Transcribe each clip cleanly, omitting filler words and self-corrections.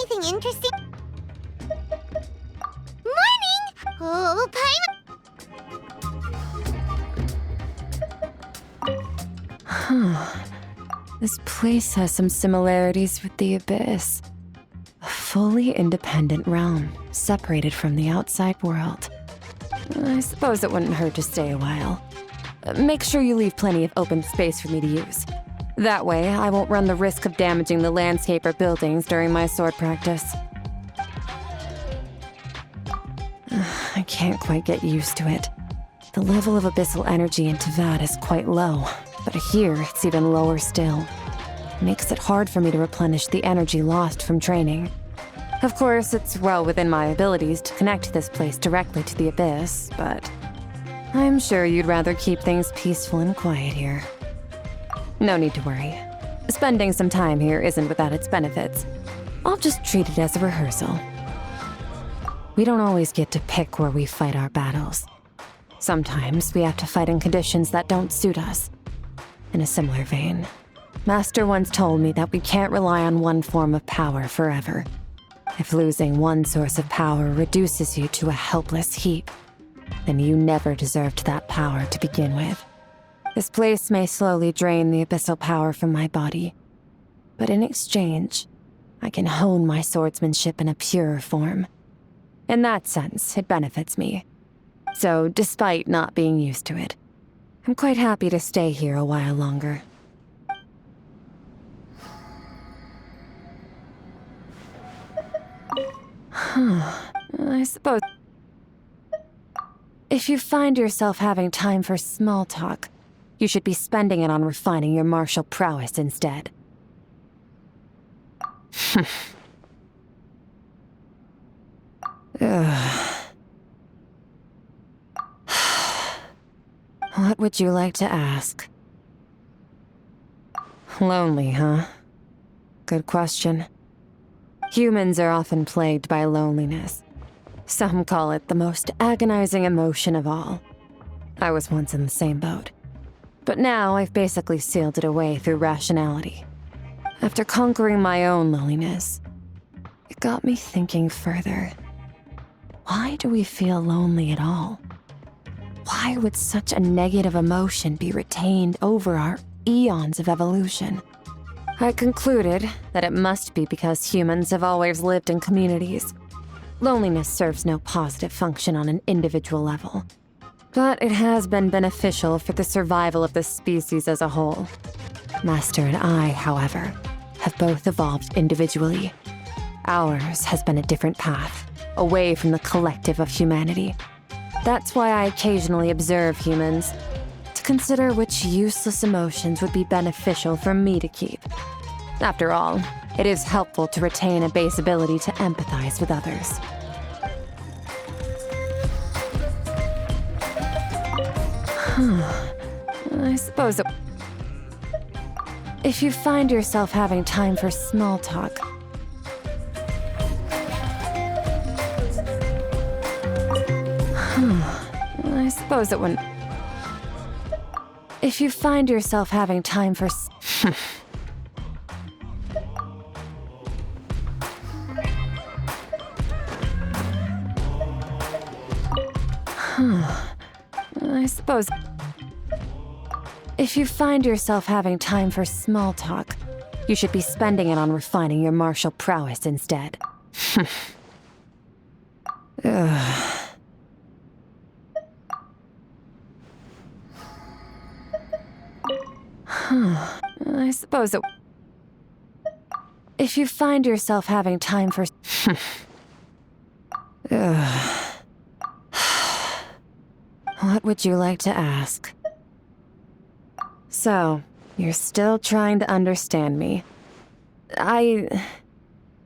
anything interesting? Morning! Oh, This place has some similarities with the Abyss. A fully independent realm, separated from the outside world. I suppose it wouldn't hurt to stay a while. Make sure you leave plenty of open space for me to use. That way, I won't run the risk of damaging the landscape or buildings during my sword practice. I can't quite get used to it. The level of abyssal energy in Tevat is quite low, but here it's even lower still. Makes it hard for me to replenish the energy lost from training. Of course, it's well within my abilities to connect this place directly to the Abyss, but I'm sure you'd rather keep things peaceful and quiet here. No need to worry. Spending some time here isn't without its benefits. I'll just treat it as a rehearsal. We don't always get to pick where we fight our battles. Sometimes we have to fight in conditions that don't suit us. In a similar vein, Master once told me that we can't rely on one form of power forever. If losing one source of power reduces you to a helpless heap, then you never deserved that power to begin with. This place may slowly drain the abyssal power from my body, but in exchange, I can hone my swordsmanship in a purer form. In that sense, it benefits me. So, despite not being used to it, I'm quite happy to stay here a while longer. I suppose... If you find yourself having time for small talk, you should be spending it on refining your martial prowess instead. What would you like to ask? Lonely, huh? Good question. Humans are often plagued by loneliness. Some call it the most agonizing emotion of all. I was once in the same boat. But now I've basically sealed it away through rationality. After conquering my own loneliness, it got me thinking further. Why do we feel lonely at all? Why would such a negative emotion be retained over our eons of evolution? I concluded that it must be because humans have always lived in communities. Loneliness serves no positive function on an individual level, but it has been beneficial for the survival of the species as a whole. Master and I, however, have both evolved individually. Ours has been a different path, away from the collective of humanity. That's why I occasionally observe humans, to consider which useless emotions would be beneficial for me to keep. After all, it is helpful to retain a base ability to empathize with others. I suppose it... If you find yourself having time for small talk, I suppose it wouldn't... If you find yourself having time for... I suppose... If you find yourself having time for small talk, you should be spending it on refining your martial prowess instead. I suppose it... If you find yourself having time for... What would you like to ask? So, you're still trying to understand me. I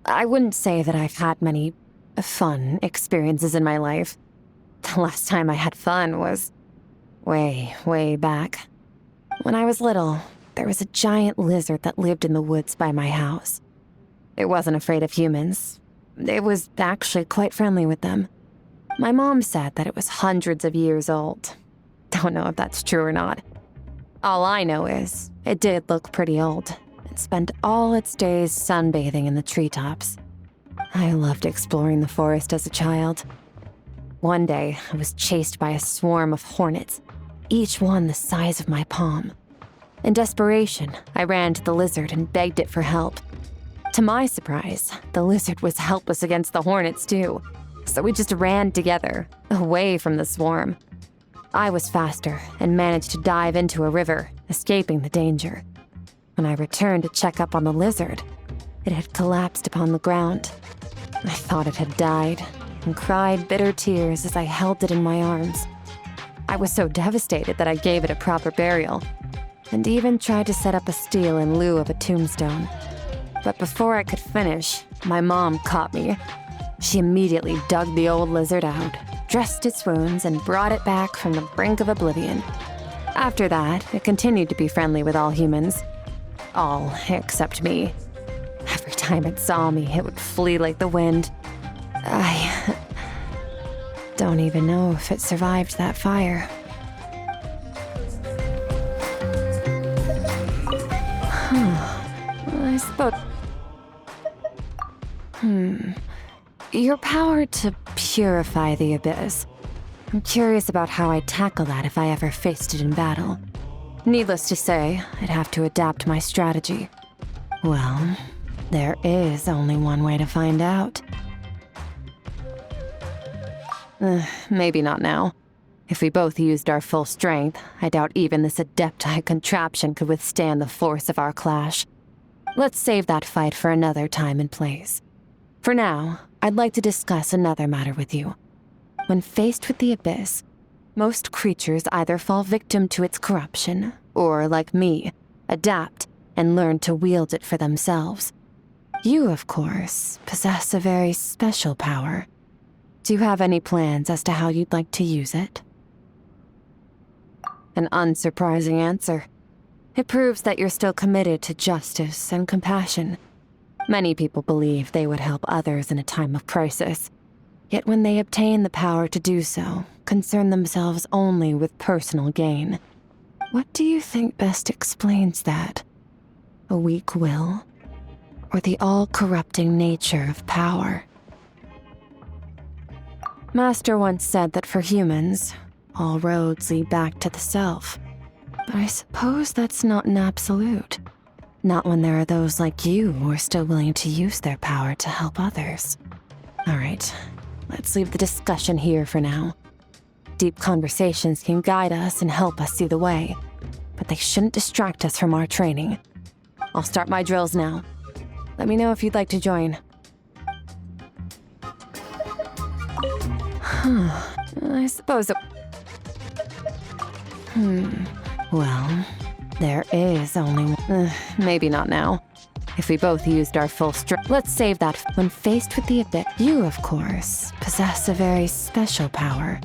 wouldn't say that I've had many fun experiences in my life. The last time I had fun was way, way back. When I was little, there was a giant lizard that lived in the woods by my house. It wasn't afraid of humans. It was actually quite friendly with them. My mom said that it was hundreds of years old. Don't know if that's true or not. All I know is, it did look pretty old, and spent all its days sunbathing in the treetops. I loved exploring the forest as a child. One day, I was chased by a swarm of hornets, each one the size of my palm. In desperation, I ran to the lizard and begged it for help. To my surprise, the lizard was helpless against the hornets too, so we just ran together, away from the swarm. I was faster and managed to dive into a river, escaping the danger. When I returned to check up on the lizard, it had collapsed upon the ground. I thought it had died and cried bitter tears as I held it in my arms. I was so devastated that I gave it a proper burial and even tried to set up a stele in lieu of a tombstone. But before I could finish, my mom caught me. She immediately dug the old lizard out, dressed its wounds, and brought it back from the brink of oblivion. After that, it continued to be friendly with all humans. All except me. Every time it saw me, it would flee like the wind. I don't even know if it survived that fire. I suppose... Your power to purify the abyss. I'm curious about how I'd tackle that if I ever faced it in battle. Needless to say, I'd have to adapt my strategy. Well, there is only one way to find out. Maybe not now. If we both used our full strength, I doubt even this adepti contraption could withstand the force of our clash. Let's save that fight for another time and place. For now, I'd like to discuss another matter with you. When faced with the abyss, most creatures either fall victim to its corruption, or, like me, adapt and learn to wield it for themselves. You, of course, possess a very special power. Do you have any plans as to how you'd like to use it? An unsurprising answer. It proves that you're still committed to justice and compassion. Many people believe they would help others in a time of crisis. Yet when they obtain the power to do so, concern themselves only with personal gain. What do you think best explains that? A weak will? Or the all-corrupting nature of power? Master once said that for humans, all roads lead back to the self. But I suppose that's not an absolute. Not when there are those like you who are still willing to use their power to help others. All right, let's leave the discussion here for now. Deep conversations can guide us and help us see the way, but they shouldn't distract us from our training. I'll start my drills now. Let me know if you'd like to join. I suppose it... Well, there is only one... maybe not now. If we both used our full strength... Let's save that. When faced with the abyss, you, of course, possess a very special power.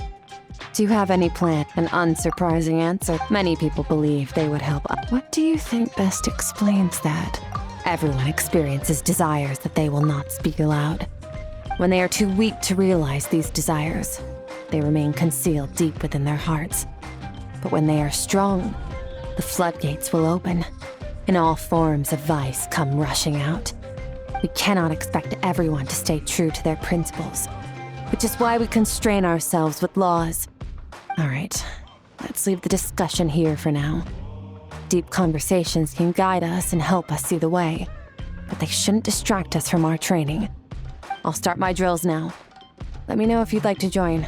Do you have any plan? An unsurprising answer. Many people believe they would help. What do you think best explains that? Everyone experiences desires that they will not speak aloud. When they are too weak to realize these desires, they remain concealed deep within their hearts. But when they are strong, the floodgates will open, and all forms of vice come rushing out. We cannot expect everyone to stay true to their principles, which is why we constrain ourselves with laws. All right, let's leave the discussion here for now. Deep conversations can guide us and help us see the way, but they shouldn't distract us from our training. I'll start my drills now. Let me know if you'd like to join.